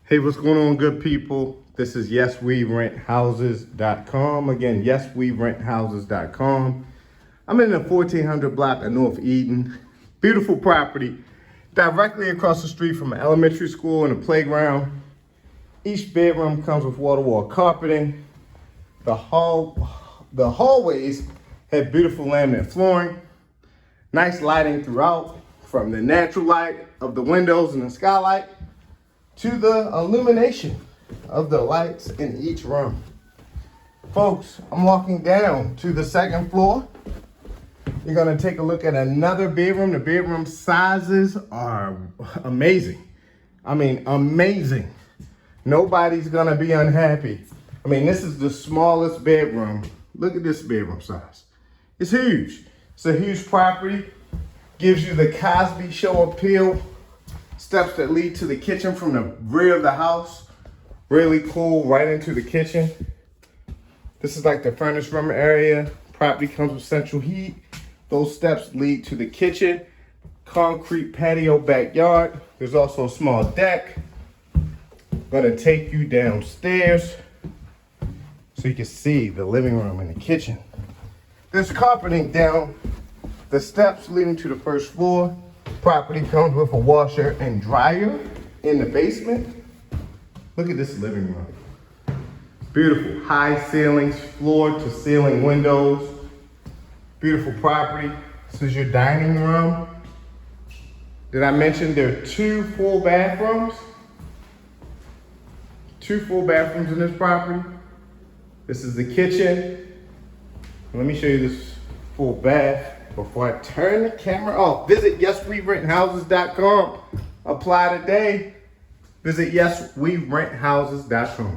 Hey, what's going on, good people? This is YesWeRentHouses.com. Again, YesWeRentHouses.com. I'm in the 1400 block of North Eden. Beautiful property, directly across the street from an elementary school and a playground. Each bedroom comes with wall-to-wall carpeting. The hallways have beautiful laminate flooring. Nice lighting throughout, from the natural light of the windows and the skylight to the illumination of the lights in each room. Folks, I'm walking down to the second floor. You're gonna take a look at another bedroom. The bedroom sizes are amazing. I mean, amazing. Nobody's gonna be unhappy. I mean, this is the smallest bedroom. Look at this bedroom size. It's huge. It's a huge property. Gives you the Cosby Show appeal. Steps that lead to the kitchen from the rear of the house. Really cool, right into the kitchen. This is like the furnace room area. Property comes with central heat. Those steps lead to the kitchen. Concrete patio backyard. There's also a small deck. Gonna take you downstairs so you can see the living room and the kitchen. There's carpeting down the steps leading to the first floor. Property comes with a washer and dryer in the basement. Look at this living room. Beautiful high ceilings, floor to ceiling windows. Beautiful property. This is your dining room. Did I mention there are two full bathrooms? Two full bathrooms in this property. This is the kitchen. Let me show you this full bath. Before I turn the camera off, visit YesWeRentHouses.com. Apply today. Visit YesWeRentHouses.com.